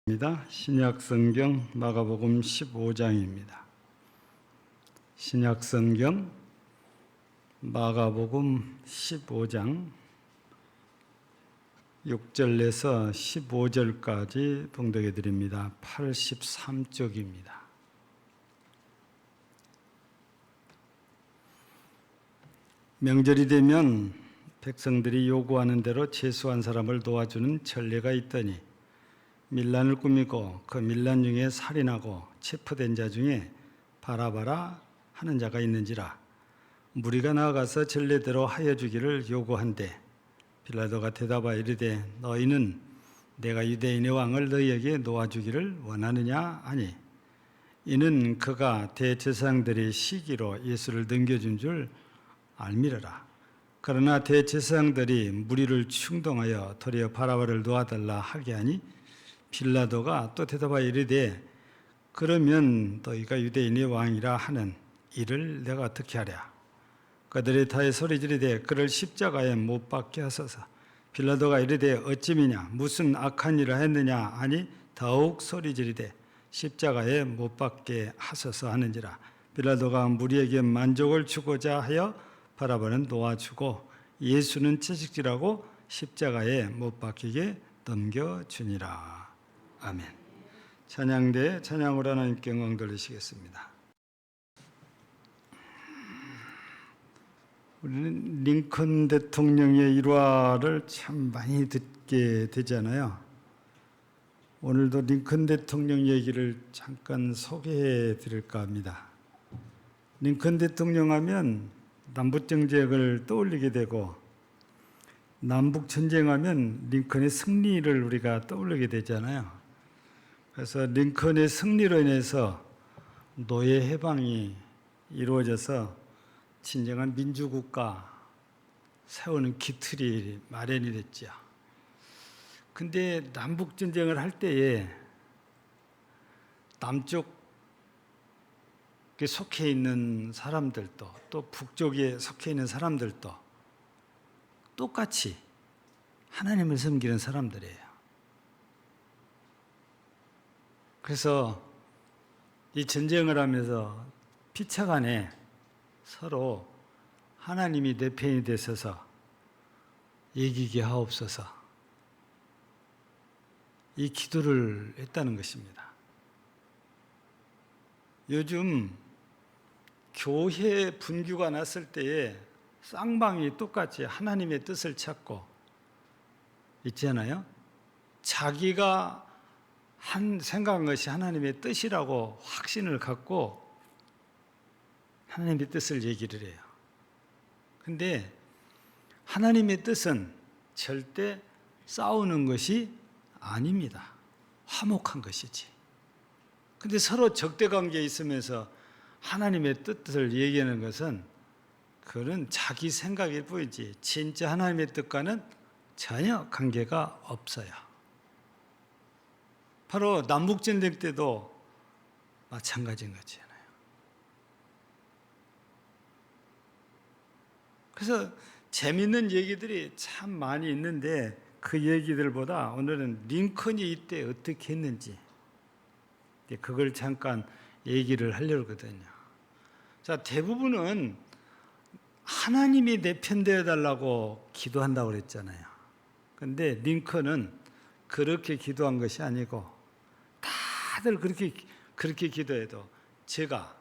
신약성경 마가복음 15장입니다. 신약성경 마가복음 15장 6절에서 15절까지 봉독해 드립니다. 83쪽입니다. 명절이 되면 백성들이 요구하는 대로 채소한 사람을 도와주는 전례가 있더니 밀란을 꾸미고 그 밀란 중에 살인하고 체포된 자 중에 바라바라 하는 자가 있는지라 무리가 나아가서 전례대로 하여 주기를 요구한대 빌라도가 대답하여 이르되 너희는 내가 유대인의 왕을 너희에게 놓아주기를 원하느냐 하니 이는 그가 대제사장들의 시기로 예수를 넘겨준 줄 알미르라. 그러나 대제사장들이 무리를 충동하여 도리어 바라바를 놓아달라 하게 하니 빌라도가 또 대답하여 이르되 그러면 너희가 유대인의 왕이라 하는 이를 내가 어떻게 하랴. 그들이 다해 소리 지르되 그를 십자가에 못 박게 하소서. 빌라도가 이르되 어찌미냐 무슨 악한 일을 했느냐 하니 더욱 소리 지르되 십자가에 못 박게 하소서 하는지라. 빌라도가 무리에게 만족을 주고자 하여 바라바는 놓아주고 예수는 채찍질하고 십자가에 못 박히게 넘겨주니라. 아멘. 찬양대 찬양으로 하나님께 영광 돌리시겠습니다. 우리는 링컨 대통령의 일화를 참 많이 듣게 되잖아요. 오늘도 링컨 대통령 얘기를 잠깐 소개해 드릴까 합니다. 링컨 대통령 하면 남북정쟁을 떠올리게 되고 남북전쟁하면 링컨의 승리를 우리가 떠올리게 되잖아요. 그래서 링컨의 승리로 인해서 노예 해방이 이루어져서 진정한 민주국가 세우는 기틀이 마련이 됐죠. 근데 남북전쟁을 할 때에 남쪽에 속해 있는 사람들도 또 북쪽에 속해 있는 사람들도 똑같이 하나님을 섬기는 사람들이에요. 그래서 이 전쟁을 하면서 피차간에 서로 하나님이 내 편이 되셔서 이기게 하옵소서 이 기도를 했다는 것입니다. 요즘 교회 분규가 났을 때에 쌍방이 똑같이 하나님의 뜻을 찾고 있잖아요. 자기가 생각한 것이 하나님의 뜻이라고 확신을 갖고 하나님의 뜻을 얘기를 해요. 근데 하나님의 뜻은 절대 싸우는 것이 아닙니다. 화목한 것이지. 근데 서로 적대관계에 있으면서 하나님의 뜻을 얘기하는 것은 그건 자기 생각일 뿐이지 진짜 하나님의 뜻과는 전혀 관계가 없어요. 바로 남북전쟁 때도 마찬가지인 거잖아요. 그래서 재밌는 얘기들이 참 많이 있는데 그 얘기들보다 오늘은 링컨이 이때 어떻게 했는지 그걸 잠깐 얘기를 하려고 하거든요. 자, 대부분은 하나님이 내 편 되어 달라고 기도한다고 그랬잖아요. 근데 링컨은 그렇게 기도한 것이 아니고 다들 그렇게 기도해도 제가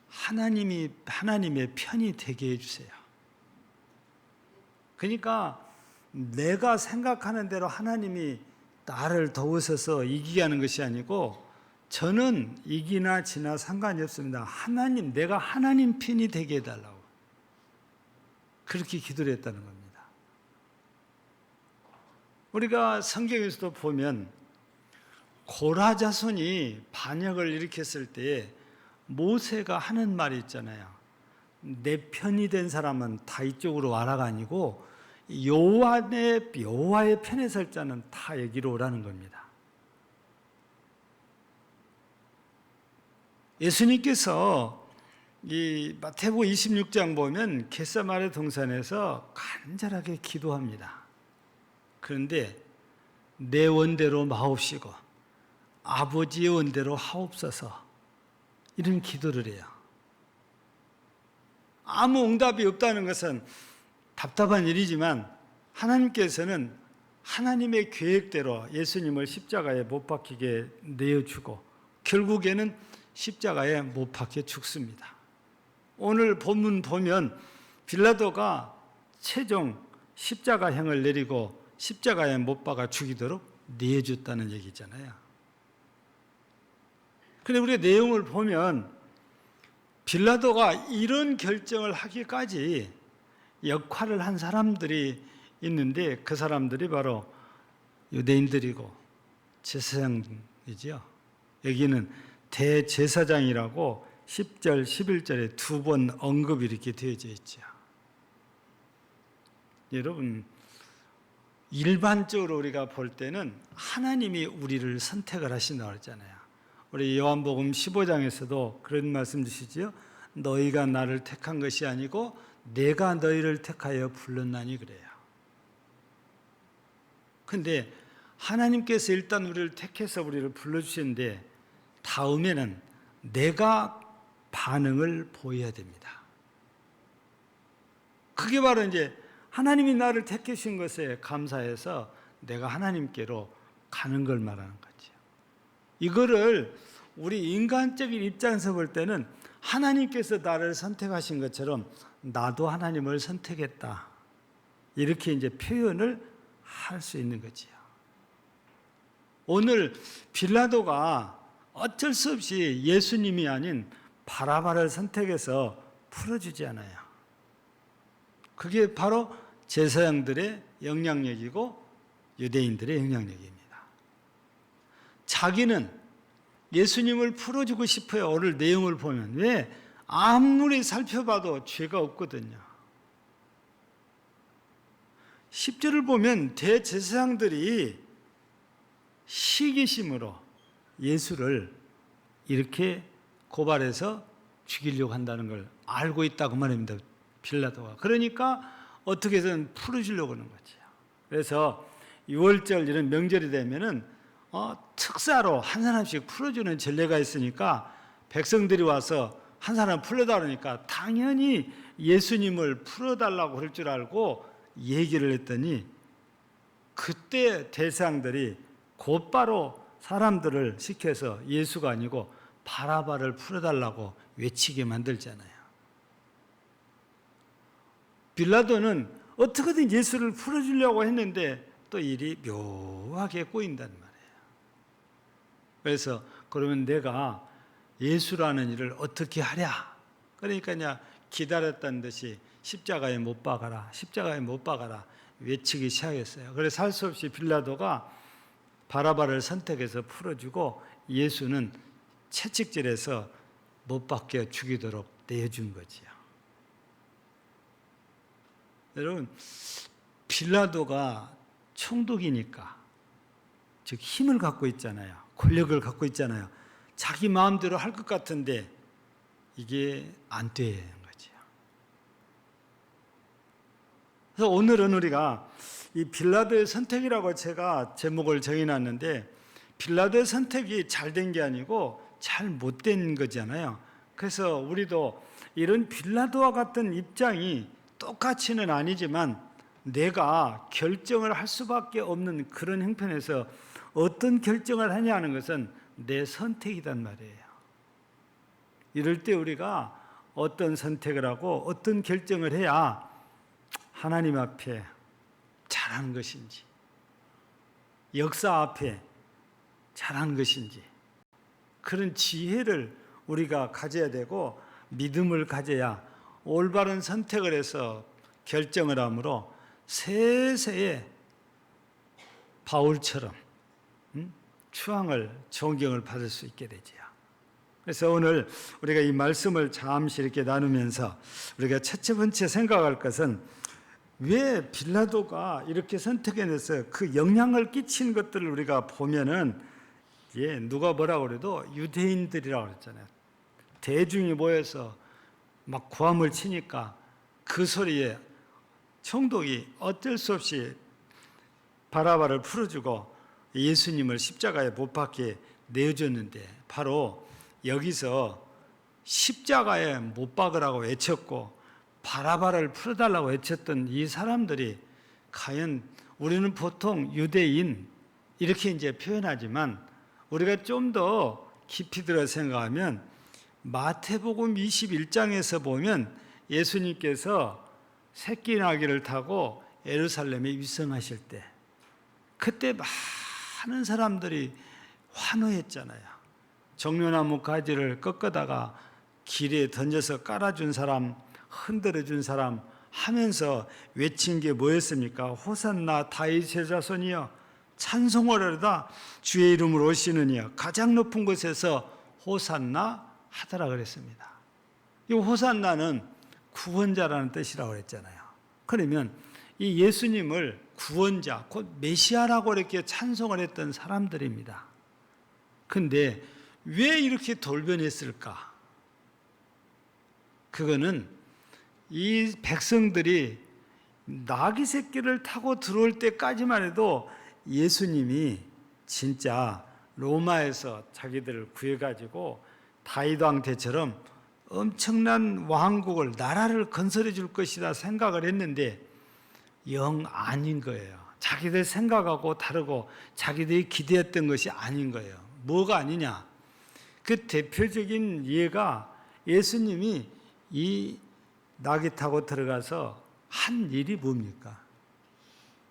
하나님의 편이 되게 해주세요. 그러니까 내가 생각하는 대로 하나님이 나를 도우셔서 이기게 하는 것이 아니고 저는 이기나 지나 상관이 없습니다. 내가 하나님 편이 되게 해달라고 그렇게 기도를 했다는 겁니다. 우리가 성경에서도 보면 고라 자손이 반역을 일으켰을 때에 모세가 하는 말이 있잖아요. 내 편이 된 사람은 다 이쪽으로 와라가 아니고 여호와의 편에 설 자는 다 여기로 오라는 겁니다. 예수님께서 이 마태복음 26장 보면 겟세마네 동산에서 간절하게 기도합니다. 그런데 내 원대로 마옵시고 아버지의 원대로 하옵소서, 이런 기도를 해요. 아무 응답이 없다는 것은 답답한 일이지만 하나님께서는 하나님의 계획대로 예수님을 십자가에 못 박히게 내어주고 결국에는 십자가에 못 박혀 죽습니다. 오늘 본문 보면 빌라도가 최종 십자가형을 내리고 십자가에 못 박아 죽이도록 내어줬다는 얘기잖아요. 그런데 우리가 내용을 보면 빌라도가 이런 결정을 하기까지 역할을 한 사람들이 있는데 그 사람들이 바로 유대인들이고 제사장이죠. 여기는 대제사장이라고 10절, 11절에 두 번 언급이 이렇게 되어져 있죠. 여러분, 일반적으로 우리가 볼 때는 하나님이 우리를 선택을 하신다고 그랬잖아요. 우리 요한복음 15장에서도 그런 말씀 주시죠. 너희가 나를 택한 것이 아니고 내가 너희를 택하여 불렀나니 그래요. 근데 하나님께서 일단 우리를 택해서 우리를 불러주시는데 다음에는 내가 반응을 보여야 됩니다. 그게 바로 이제 하나님이 나를 택하신 것에 감사해서 내가 하나님께로 가는 걸 말하는 거죠. 이거를 우리 인간적인 입장에서 볼 때는 하나님께서 나를 선택하신 것처럼 나도 하나님을 선택했다, 이렇게 이제 표현을 할 수 있는 거지요. 오늘 빌라도가 어쩔 수 없이 예수님이 아닌 바라바를 선택해서 풀어주지 않아요. 그게 바로 제사장들의 영향력이고 유대인들의 영향력입니다. 자기는 예수님을 풀어주고 싶어요. 오늘 내용을 보면. 왜? 아무리 살펴봐도 죄가 없거든요. 10절을 보면 대제사장들이 시기심으로 예수를 이렇게 고발해서 죽이려고 한다는 걸 알고 있다고 말합니다. 빌라도가. 그러니까 어떻게든 풀어주려고 하는 거죠. 그래서 6월절 이런 명절이 되면은 특사로 한 사람씩 풀어주는 전례가 있으니까 백성들이 와서 한 사람 풀어달라고 그러니까 당연히 예수님을 풀어달라고 할 줄 알고 얘기를 했더니 그때 대상들이 곧바로 사람들을 시켜서 예수가 아니고 바라바를 풀어달라고 외치게 만들잖아요. 빌라도는 어떻게든 예수를 풀어주려고 했는데 또 일이 묘하게 꼬인단 말이에요. 그래서 그러면 내가 예수라는 일을 어떻게 하랴? 그러니까 그냥 기다렸다는 듯이 십자가에 못 박아라, 십자가에 못 박아라 외치기 시작했어요. 그래서 할 수 없이 빌라도가 바라바를 선택해서 풀어주고 예수는 채찍질해서 못 박혀 죽이도록 내어준 거지요. 여러분, 빌라도가 총독이니까, 즉 힘을 갖고 있잖아요. 권력을 갖고 있잖아요. 자기 마음대로 할 것 같은데 이게 안 되는 거지요. 그래서 오늘은 우리가 이 빌라도의 선택이라고 제가 제목을 정해놨는데 빌라도의 선택이 잘 된 게 아니고 잘 못된 거잖아요. 그래서 우리도 이런 빌라도와 같은 입장이 똑같이는 아니지만 내가 결정을 할 수밖에 없는 그런 형편에서 어떤 결정을 하냐는 것은 내 선택이란 말이에요. 이럴 때 우리가 어떤 선택을 하고 어떤 결정을 해야 하나님 앞에 잘하는 것인지, 역사 앞에 잘하는 것인지, 그런 지혜를 우리가 가져야 되고 믿음을 가져야 올바른 선택을 해서 결정을 함으로 세세에 바울처럼 추앙을, 존경을 받을 수 있게 되지요. 그래서 오늘 우리가 이 말씀을 잠시 이렇게 나누면서 우리가 첫째 번째 생각할 것은 왜 빌라도가 이렇게 선택해내서 그 영향을 끼친 것들을 우리가 보면은 누가 뭐라고 그래도 유대인들이라고 그랬잖아요. 대중이 모여서 막 고함을 치니까 그 소리에 총독이 어쩔 수 없이 바라바를 풀어주고 예수님을 십자가에 못 박게 내어줬는데 바로 여기서 십자가에 못 박으라고 외쳤고 바라바를 풀어달라고 외쳤던 이 사람들이 과연 우리는 보통 유대인 이렇게 이제 표현하지만 우리가 좀 더 깊이 들어 생각하면 마태복음 21장에서 보면 예수님께서 새끼 나귀를 타고 예루살렘에 입성하실 때 그때 많은 사람들이 환호했잖아요. 종려나무 가지를 꺾어다가 길에 던져서 깔아준 사람, 흔들어준 사람 하면서 외친 게 뭐였습니까? 호산나 다윗의 자손이여 찬송하려다 주의 이름으로 오시느니여 가장 높은 곳에서 호산나 하더라 그랬습니다. 이 호산나는 구원자라는 뜻이라고 그랬잖아요. 그러면 이 예수님을 구원자, 곧 메시아라고 이렇게 찬송을 했던 사람들입니다. 근데 왜 이렇게 돌변했을까? 그거는 이 백성들이 나귀 새끼를 타고 들어올 때까지만 해도 예수님이 진짜 로마에서 자기들을 구해가지고 다윗 왕 때처럼 엄청난 왕국을, 나라를 건설해 줄 것이다 생각을 했는데 영 아닌 거예요. 자기들 생각하고 다르고 자기들이 기대했던 것이 아닌 거예요. 뭐가 아니냐? 그 대표적인 예가 예수님이 이 나귀 타고 들어가서 한 일이 뭡니까?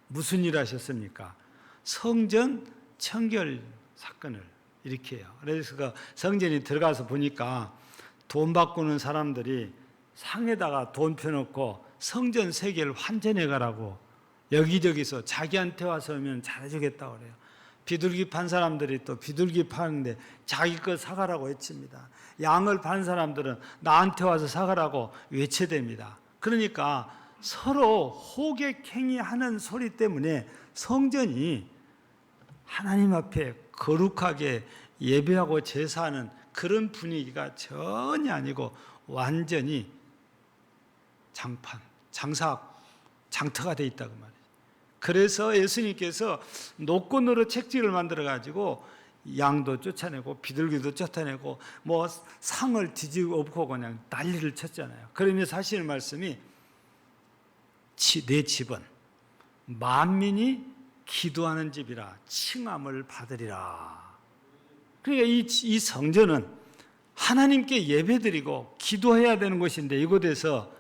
무슨 일 하셨습니까? 성전 청결 사건을 일으켜요. 그래서 그 성전이 들어가서 보니까 돈 바꾸는 사람들이 상에다가 돈 펴놓고 성전 세계를 환전해 가라고 여기저기서 자기한테 와서 오면 잘해주겠다고 그래요. 비둘기 판 사람들이 또 비둘기 파는데 자기 거 사가라고 외칩니다. 양을 판 사람들은 나한테 와서 사가라고 외쳐댑니다. 그러니까 서로 호객행위하는 소리 때문에 성전이 하나님 앞에 거룩하게 예배하고 제사하는 그런 분위기가 전혀 아니고 완전히 장터가 돼 있다고 말이에요. 그래서 예수님께서 노건으로 책지를 만들어 가지고 양도 쫓아내고 비둘기도 쫓아내고 뭐 상을 뒤집어 엎고 그냥 난리를 쳤잖아요. 그러면서 하시는 말씀이 내 집은 만민이 기도하는 집이라 칭함을 받으리라. 그러니까 이 성전은 하나님께 예배드리고 기도해야 되는 곳인데 이곳에서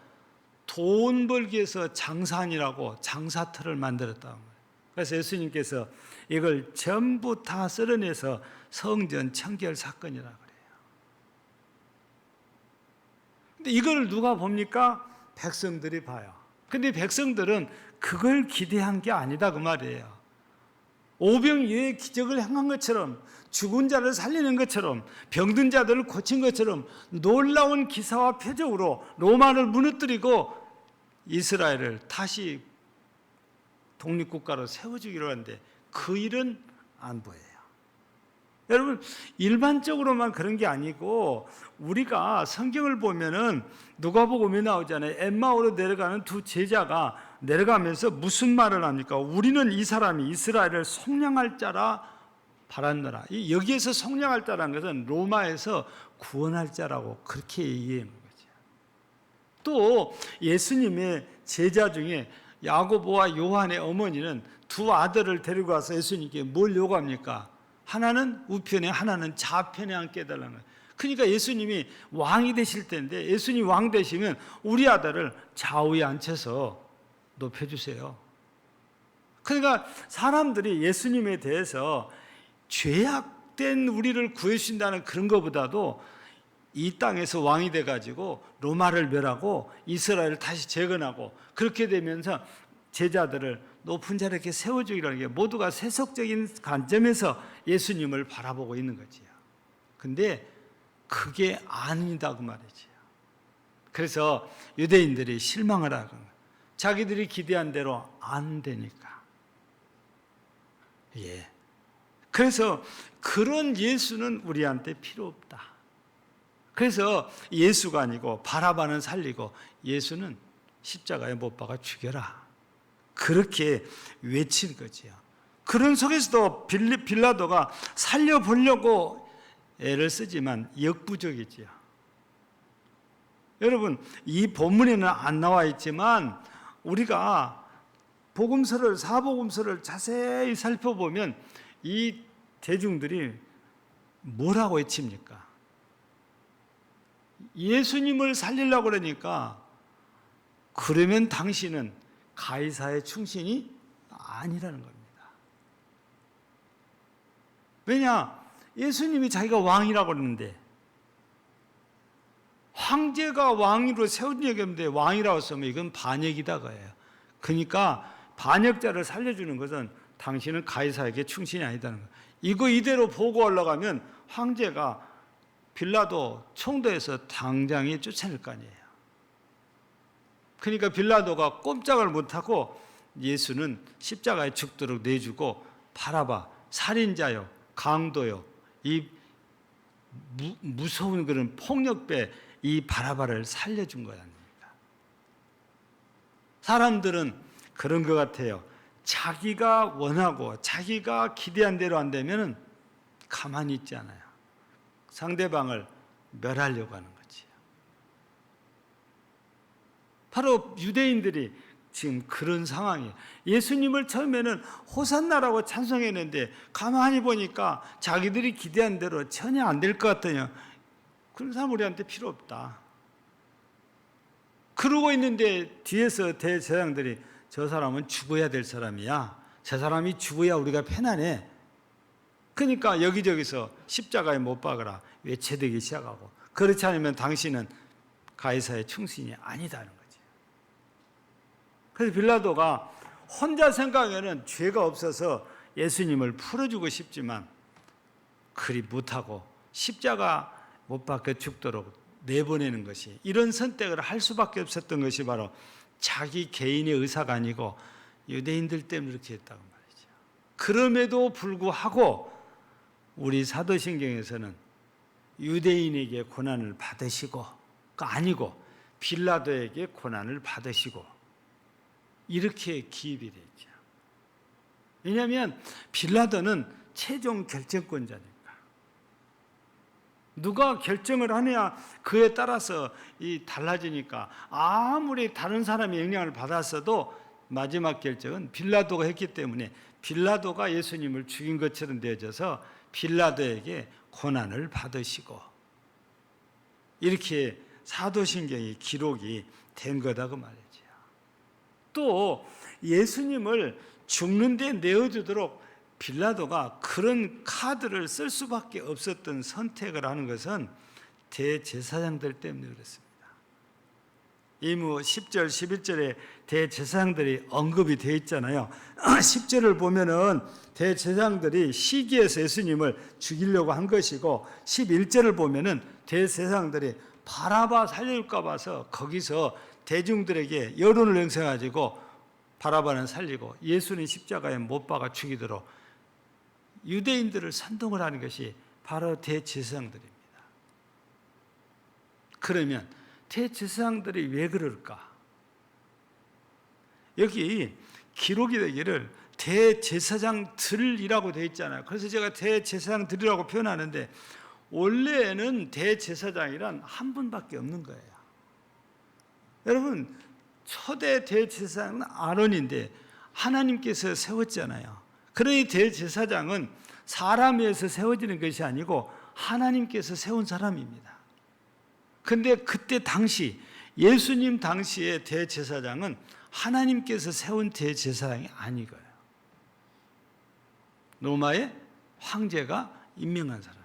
돈 벌기 위해서 장사하니라고 장사터를 만들었다는 거예요. 그래서 예수님께서 이걸 전부 다 쓸어내서 성전 청결 사건이라고 그래요. 근데 이걸 누가 봅니까? 백성들이 봐요. 근데 백성들은 그걸 기대한 게 아니다 그 말이에요. 오병이어의 기적을 행한 것처럼 죽은 자를 살리는 것처럼 병든 자들을 고친 것처럼 놀라운 기사와 표적으로 로마를 무너뜨리고 이스라엘을 다시 독립국가로 세워주기로 하는데 그 일은 안 보여요. 여러분 일반적으로만 그런 게 아니고 우리가 성경을 보면은 누가복음에 나오잖아요. 엠마오로 내려가는 두 제자가 내려가면서 무슨 말을 합니까? 우리는 이 사람이 이스라엘을 속량할 자라 바랐노라. 여기에서 속량할 자라는 것은 로마에서 구원할 자라고 그렇게 얘기하는 거죠. 또 예수님의 제자 중에 야고보와 요한의 어머니는 두 아들을 데리고 와서 예수님께 뭘 요구합니까? 하나는 우편에 하나는 좌편에 앉게 해달라는 거예요. 그러니까 예수님이 왕이 되실 텐데 예수님 왕 되시면 우리 아들을 좌우에 앉혀서 높여주세요. 그러니까 사람들이 예수님에 대해서 죄악된 우리를 구해주신다는 그런 것보다도 이 땅에서 왕이 돼가지고 로마를 멸하고 이스라엘을 다시 재건하고 그렇게 되면서 제자들을 높은 자리에 이렇게 세워주기라는 게 모두가 세속적인 관점에서 예수님을 바라보고 있는 거지요. 근데 그게 아니다 그 말이지요. 그래서 유대인들이 실망을 하고 자기들이 기대한 대로 안 되니까. 예. 그래서 그런 예수는 우리한테 필요 없다. 그래서 예수가 아니고 바라바는 살리고 예수는 십자가에 못 박아 죽여라. 그렇게 외친 거지요. 그런 속에서도 빌라도가 살려보려고 애를 쓰지만 역부족이지요. 여러분, 이 본문에는 안 나와 있지만 우리가 사복음서를 자세히 살펴보면 이 대중들이 뭐라고 외칩니까? 예수님을 살리려고 그러니까 그러면 당신은 가이사의 충신이 아니라는 겁니다. 왜냐? 예수님이 자기가 왕이라고 그러는데 황제가 왕으로 세운 적이 없는데 왕이라고 쓰면 이건 반역이다 그래요. 그러니까 반역자를 살려주는 것은 당신은 가이사에게 충신이 아니다는 거예요. 이거 이대로 보고 올라가면 황제가 빌라도 총도에서 당장에 쫓아낼 거 아니에요. 그러니까 빌라도가 꼼짝을 못하고 예수는 십자가에 죽도록 내주고 바라바 살인자요 강도요 이 무서운 그런 폭력배 이 바라바를 살려준 거랍니다. 사람들은 그런 것 같아요. 자기가 원하고 자기가 기대한 대로 안 되면 가만히 있지 않아요. 상대방을 멸하려고 하는 거지. 바로 유대인들이 지금 그런 상황이에요. 예수님을 처음에는 호산나라고 찬송했는데 가만히 보니까 자기들이 기대한 대로 전혀 안 될 것 같아요. 그런 사람 우리한테 필요 없다. 그러고 있는데 뒤에서 대제사장들이 저 사람은 죽어야 될 사람이야. 저 사람이 죽어야 우리가 편안해. 그러니까 여기저기서 십자가에 못 박으라 외쳐대기 시작하고 그렇지 않으면 당신은 가이사의 충신이 아니다는 거지. 그래서 빌라도가 혼자 생각에는 죄가 없어서 예수님을 풀어주고 싶지만 그리 못하고 십자가 못 박혀 죽도록 내보내는 것이 이런 선택을 할 수밖에 없었던 것이 바로 자기 개인의 의사가 아니고 유대인들 때문에 그렇게 했다고 말이죠. 그럼에도 불구하고 우리 사도신경에서는 유대인에게 고난을 받으시고가 아니고 빌라도에게 고난을 받으시고 이렇게 기입이 되죠. 왜냐하면 빌라도는 최종 결정권자니까. 누가 결정을 하느냐 그에 따라서 달라지니까 아무리 다른 사람의 영향을 받았어도 마지막 결정은 빌라도가 했기 때문에 빌라도가 예수님을 죽인 것처럼 되어져서 빌라도에게 고난을 받으시고 이렇게 사도신경이 기록이 된 거다 그 말이죠. 또 예수님을 죽는 데 내어주도록 빌라도가 그런 카드를 쓸 수밖에 없었던 선택을 하는 것은 대제사장들 때문에 그렇습니다. 이무 10절, 11절에 대제사장들이 언급이 되어 있잖아요. 10절을 보면은 대제사장들이 시기해서 예수님을 죽이려고 한 것이고 11절을 보면은 대제사장들이 바라바 살려줄까 봐서 거기서 대중들에게 여론을 형성해가지고 바라바는 살리고 예수는 십자가에 못 박아 죽이도록 유대인들을 선동을 하는 것이 바로 대제사장들입니다. 그러면 대제사장들이 왜 그럴까? 여기 기록이 되기를 대제사장들이라고 되어 있잖아요. 그래서 제가 대제사장들이라고 표현하는데 원래는 대제사장이란 한 분밖에 없는 거예요. 여러분 초대 대제사장은 아론인데 하나님께서 세웠잖아요. 그러니 대제사장은 사람에 의해서 세워지는 것이 아니고 하나님께서 세운 사람입니다. 근데 그때 당시 예수님 당시의 대제사장은 하나님께서 세운 대제사장이 아니고요. 로마의 황제가 임명한 사람이에요.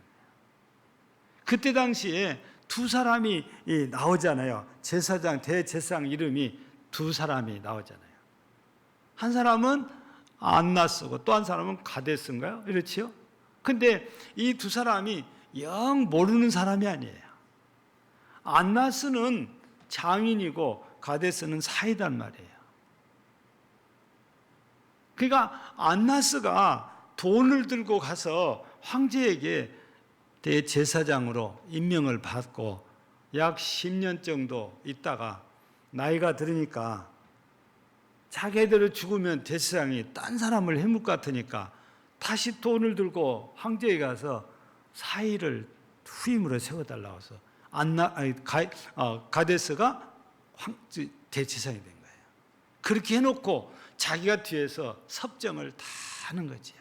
그때 당시에 두 사람이 나오잖아요. 제사장, 대제사장 이름이 두 사람이 나오잖아요. 한 사람은 안나스고 또 한 사람은 가데스인가요? 그렇지요? 근데 이 두 사람이 영 모르는 사람이 아니에요. 안나스는 장인이고 가데스는 사이단 말이에요. 그러니까 안나스가 돈을 들고 가서 황제에게 대제사장으로 임명을 받고 약 10년 정도 있다가 나이가 들으니까 자기들을 죽으면 대제사장이 딴 사람을 해물 것 같으니까 다시 돈을 들고 황제에 가서 사위를 후임으로 세워달라고 해서 가데스가 대제사장이 된 거예요. 그렇게 해놓고 자기가 뒤에서 섭정을 다 하는 거지요.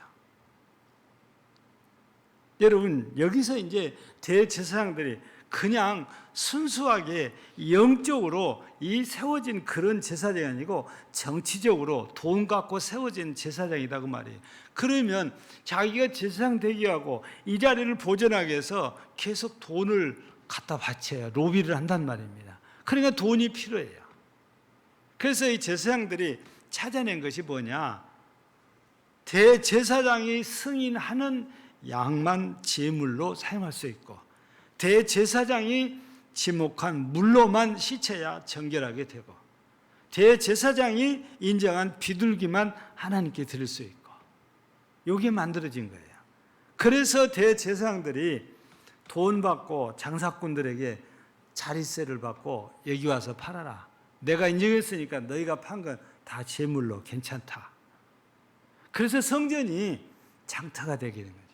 여러분, 여기서 이제 대제사장들이 그냥 순수하게 영적으로 이 세워진 그런 제사장이 아니고 정치적으로 돈 갖고 세워진 제사장이다 그 말이에요. 그러면 자기가 제사장 되게 하고 이 자리를 보존하기 위해서 계속 돈을 갖다 바쳐야 로비를 한단 말입니다. 그러니까 돈이 필요해요. 그래서 이 제사장들이 찾아낸 것이 뭐냐? 대제사장이 승인하는 양만 제물로 사용할 수 있고 대제사장이 지목한 물로만 씻어야 정결하게 되고 대제사장이 인정한 비둘기만 하나님께 드릴 수 있고 이게 만들어진 거예요. 그래서 대제사장들이 돈 받고 장사꾼들에게 자릿세를 받고 여기 와서 팔아라. 내가 인정했으니까 너희가 판 건 다 제물로 괜찮다. 그래서 성전이 장터가 되게 된 거죠.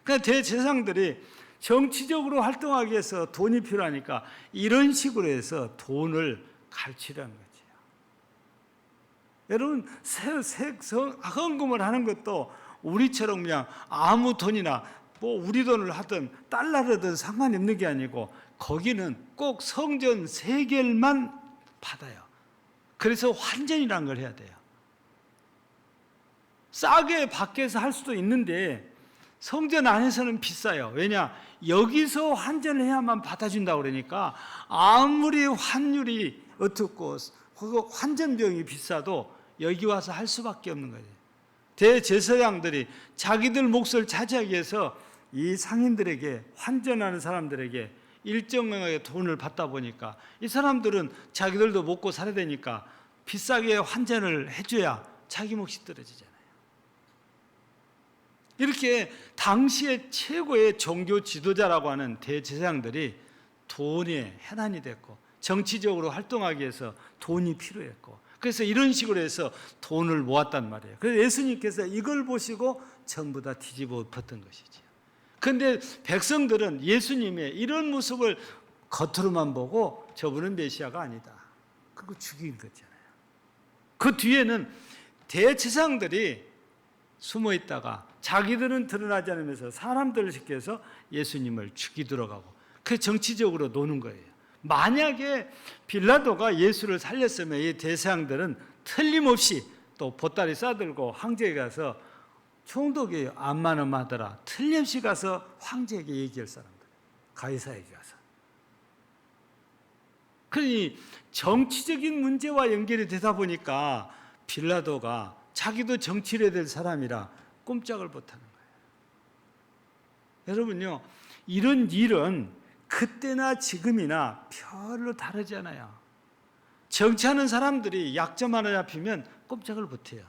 그러니까 대제사장들이 정치적으로 활동하기 위해서 돈이 필요하니까 이런 식으로 해서 돈을 갈취하는 거죠. 여러분, 헌금을 하는 것도 우리처럼 그냥 아무 돈이나 뭐 우리 돈을 하든 달러를 상관이 없는 게 아니고 거기는 꼭 성전 세겔만 받아요. 그래서 환전이라는 걸 해야 돼요. 싸게 밖에서 할 수도 있는데 성전 안에서는 비싸요. 왜냐? 여기서 환전을 해야만 받아준다고 그러니까 아무리 환율이 어떻고 환전 비용이 비싸도 여기 와서 할 수밖에 없는 거예요. 대제사장들이 자기들 몫을 차지하기 위해서 이 상인들에게 환전하는 사람들에게 일정하게 돈을 받다 보니까 이 사람들은 자기들도 먹고 살아야 되니까 비싸게 환전을 해줘야 자기 몫이 떨어지잖아요. 이렇게 당시의 최고의 종교 지도자라고 하는 대제사장들이 돈의 해난이 됐고 정치적으로 활동하기 위해서 돈이 필요했고 그래서 이런 식으로 해서 돈을 모았단 말이에요. 그래서 예수님께서 이걸 보시고 전부 다 뒤집어 엎었던 것이죠. 그런데 백성들은 예수님의 이런 모습을 겉으로만 보고 저분은 메시아가 아니다. 그거 죽인 거잖아요. 그 뒤에는 대제사장들이 숨어 있다가 자기들은 드러나지 않으면서 사람들을 시켜서 예수님을 죽이도록 하고 그 정치적으로 노는 거예요. 만약에 빌라도가 예수를 살렸으면 이 대제사장들은 틀림없이 또 보따리 싸들고 황제에 가서 총독이 암만 하더라 틀림없이 가서 황제에게 얘기할 사람들 가이사에게 가서 그러니 정치적인 문제와 연결이 되다 보니까 빌라도가 자기도 정치를 해야 될 사람이라 꼼짝을 못하는 거예요. 여러분요, 이런 일은 그때나 지금이나 별로 다르지 않아요. 정치하는 사람들이 약점 하나 잡히면 꼼짝을 못해요.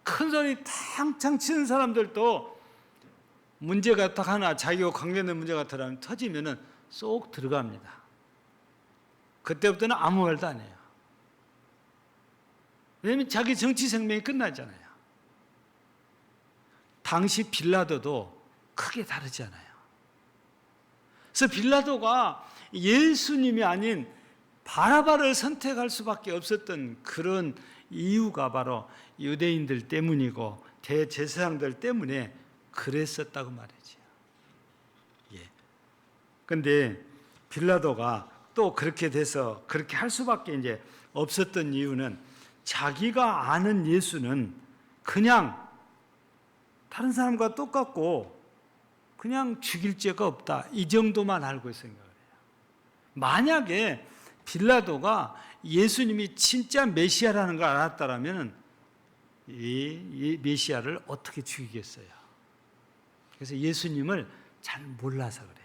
큰 소리 탕탕 치는 사람들도 문제가 딱 하나 자기와 관계된 문제가 터지면은 쏙 들어갑니다. 그때부터는 아무 말도 안 해요. 왜냐하면 자기 정치 생명이 끝나잖아요. 당시 빌라도도 크게 다르지 않아요. 그래서 빌라도가 예수님이 아닌 바라바를 선택할 수밖에 없었던 그런 이유가 바로 유대인들 때문이고 대제사장들 때문에 그랬었다고 말이죠. 그런데 빌라도가 또 그렇게 돼서 그렇게 할 수밖에 이제 없었던 이유는 자기가 아는 예수는 그냥 다른 사람과 똑같고 그냥 죽일 죄가 없다. 이 정도만 알고 생각을 해요. 만약에 빌라도가 예수님이 진짜 메시아라는 걸 알았다면 이 메시아를 어떻게 죽이겠어요? 그래서 예수님을 잘 몰라서 그래요.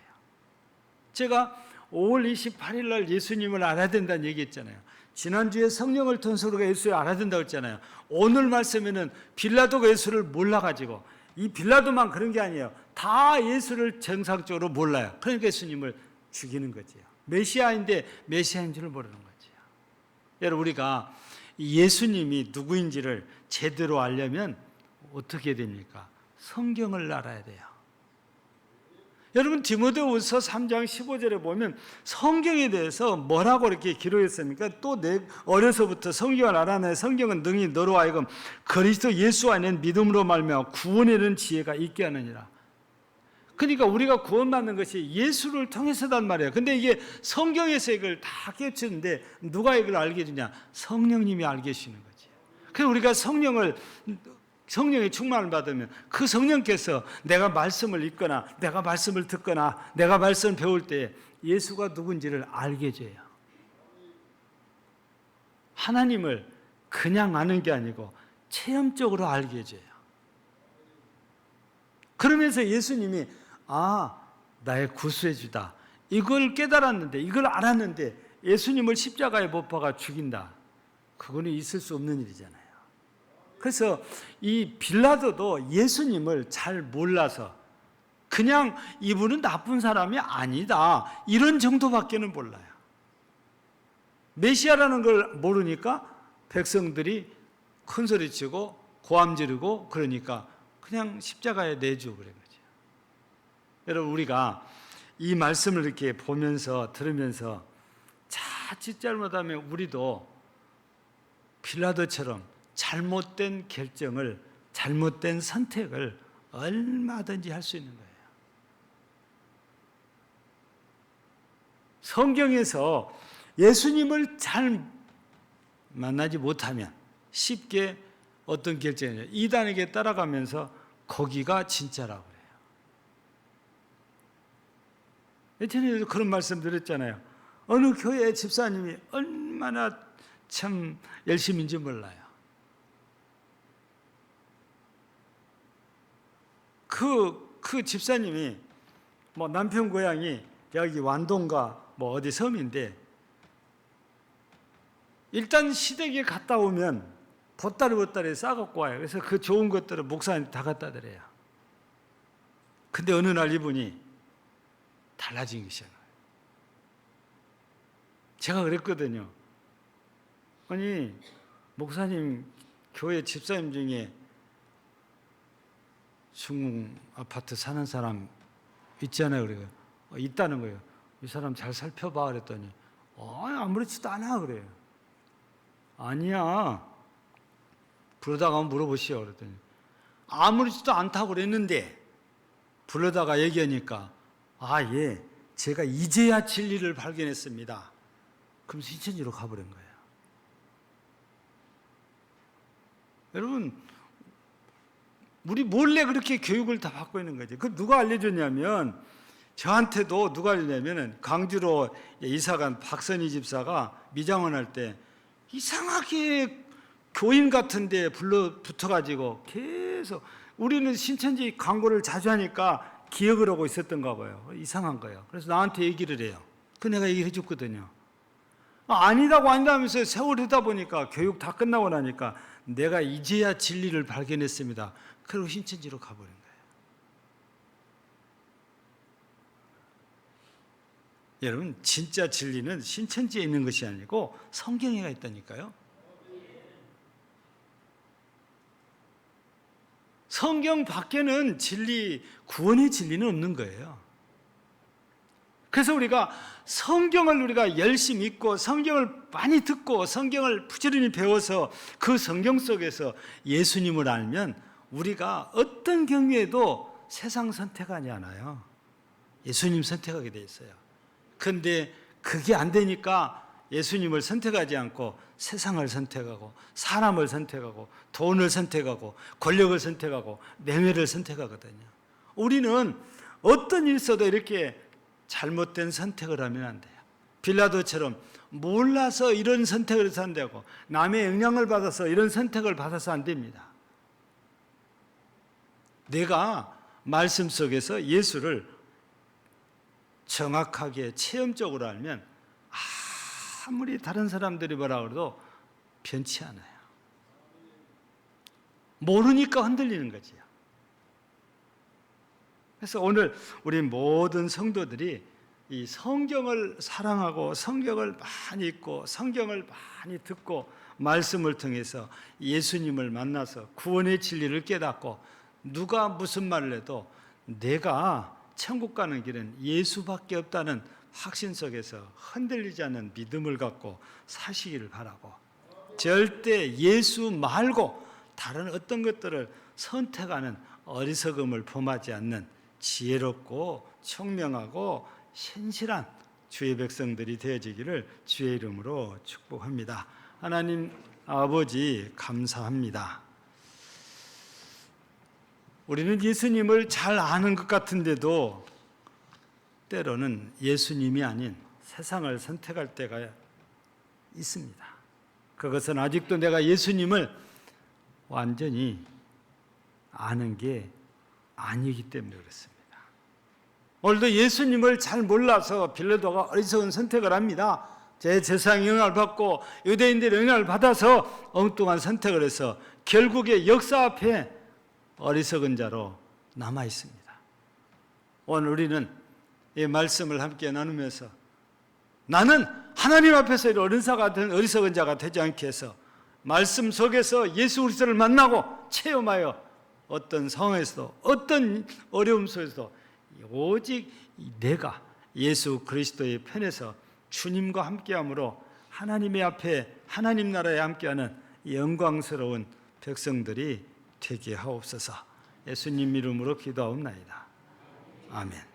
제가 5월 28일 날 예수님을 알아야 된다는 얘기했잖아요. 지난주에 성령을 통해서 우리가 예수를 알아야 된다고 했잖아요. 오늘 말씀에는 빌라도가 예수를 몰라가지고 이 빌라도만 그런 게 아니에요. 다 예수를 정상적으로 몰라요. 그러니까 예수님을 죽이는 거지요. 메시아인데 메시아인 줄 모르는 거죠. 여러분, 우리가 예수님이 누구인지를 제대로 알려면 어떻게 됩니까? 성경을 알아야 돼요. 여러분, 디모데후서 3장 15절에 보면 성경에 대해서 뭐라고 이렇게 기록했습니까? 또 어려서부터 성경을 알아내 성경은 능히 너로 하여금 그리스도 예수 안에 믿음으로 말미암아 구원에 이르는 지혜가 있게 하느니라. 그러니까 우리가 구원받는 것이 예수를 통해서단 말이에요. 근데 이게 성경에서 이걸 다 깨우치는데 누가 이걸 알게 해주냐? 성령님이 알게 해주시는 거지. 그래서 우리가 성령의 충만을 받으면 그 성령께서 내가 말씀을 읽거나 내가 말씀을 듣거나 내가 말씀을 배울 때 예수가 누군지를 알게 해줘요. 하나님을 그냥 아는 게 아니고 체험적으로 알게 해줘요. 그러면서 예수님이 나의 구수해주다, 이걸 깨달았는데, 이걸 알았는데 예수님을 십자가에 못 박아 죽인다, 그거는 있을 수 없는 일이잖아요. 그래서 이 빌라도도 예수님을 잘 몰라서 그냥 이분은 나쁜 사람이 아니다, 이런 정도밖에는 몰라요. 메시아라는 걸 모르니까 백성들이 큰 소리치고 고함 지르고 그러니까 그냥 십자가에 내주고 그런 거죠. 여러분, 우리가 이 말씀을 이렇게 보면서 들으면서 자칫 잘못하면 우리도 빌라도처럼 잘못된 결정을, 잘못된 선택을 얼마든지 할 수 있는 거예요. 성경에서 예수님을 잘 만나지 못하면 쉽게 어떤 결정이냐, 이단에게 따라가면서 거기가 진짜라고 그래요. 예전에도 그런 말씀 드렸잖아요. 어느 교회 집사님이 얼마나 참 열심인지 몰라요. 그 집사님이 남편 고향이 여기 완동가 어디 섬인데, 일단 시댁에 갔다 오면 보따리 싸갖고 와요. 그래서 그 좋은 것들을 목사님한테 다 갖다 드려요. 근데 어느 날 이분이 달라진 것이잖아요. 제가 그랬거든요. 아니, 목사님 교회 집사님 중에 중국 아파트 사는 사람 있잖아요. 그래요. 있다는 거예요. 이 사람 잘 살펴봐 그랬더니 아무렇지도 않아 그래요. 아니야, 부르다가 한번 물어보시오 그랬더니 아무렇지도 않다고 그랬는데 불러다가 얘기하니까 예, 제가 이제야 진리를 발견했습니다. 그러면서 신천지로 가버린 거예요. 여러분, 우리 몰래 그렇게 교육을 다 받고 있는 거죠. 그 누가 알려줬냐면, 저한테도 누가 알려냐면 광주로 이사간 박선희 집사가 미장원 할 때 이상하게 교인 같은데 붙어가지고 계속, 우리는 신천지 광고를 자주 하니까 기억을 하고 있었던가 봐요. 이상한 거예요. 그래서 나한테 얘기를 해요. 그 내가 얘기를 해줬거든요. 아니다고 하면서 세월 하다 보니까 교육 다 끝나고 나니까 내가 이제야 진리를 발견했습니다. 그리고 신천지로 가버린 거예요. 여러분, 진짜 진리는 신천지에 있는 것이 아니고 성경에가 있다니까요. 성경 밖에는 진리, 구원의 진리는 없는 거예요. 그래서 우리가 성경을 우리가 열심히 읽고 성경을 많이 듣고 성경을 부지런히 배워서 그 성경 속에서 예수님을 알면 우리가 어떤 경우에도 세상 선택하지 않아요. 예수님 선택하게 돼 있어요. 그런데 그게 안 되니까 예수님을 선택하지 않고 세상을 선택하고 사람을 선택하고 돈을 선택하고 권력을 선택하고 명예를 선택하거든요. 우리는 어떤 일 있어도 이렇게 잘못된 선택을 하면 안 돼요. 빌라도처럼 몰라서 이런 선택을 해서 안 되고 남의 영향을 받아서 이런 선택을 받아서 안 됩니다. 내가 말씀 속에서 예수를 정확하게 체험적으로 알면 아무리 다른 사람들이 뭐라 그래도 변치 않아요. 모르니까 흔들리는 거지요. 그래서 오늘 우리 모든 성도들이 이 성경을 사랑하고 성경을 많이 읽고 성경을 많이 듣고 말씀을 통해서 예수님을 만나서 구원의 진리를 깨닫고 누가 무슨 말을 해도 내가 천국 가는 길은 예수밖에 없다는 확신 속에서 흔들리지 않는 믿음을 갖고 사시기를 바라고, 절대 예수 말고 다른 어떤 것들을 선택하는 어리석음을 범하지 않는 지혜롭고 총명하고 신실한 주의 백성들이 되어지기를 주의 이름으로 축복합니다. 하나님 아버지 감사합니다. 우리는 예수님을 잘 아는 것 같은데도 때로는 예수님이 아닌 세상을 선택할 때가 있습니다. 그것은 아직도 내가 예수님을 완전히 아는 게 아니기 때문에 그렇습니다. 오늘도 예수님을 잘 몰라서 빌라도가 어리석은 선택을 합니다. 제 재상의 영향을 받고 유대인들의 영향을 받아서 엉뚱한 선택을 해서 결국에 역사 앞에 어리석은 자로 남아 있습니다. 오늘 우리는 이 말씀을 함께 나누면서 나는 하나님 앞에서 어리석은 자가 되지 않게 해서 말씀 속에서 예수 그리스도를 만나고 체험하여 어떤 상황에서도 어떤 어려움 속에서도 오직 내가 예수 그리스도의 편에서 주님과 함께함으로 하나님의 앞에 하나님 나라에 함께하는 영광스러운 백성들이 되게 하옵소서. 예수님 이름으로 기도하옵나이다. 아멘.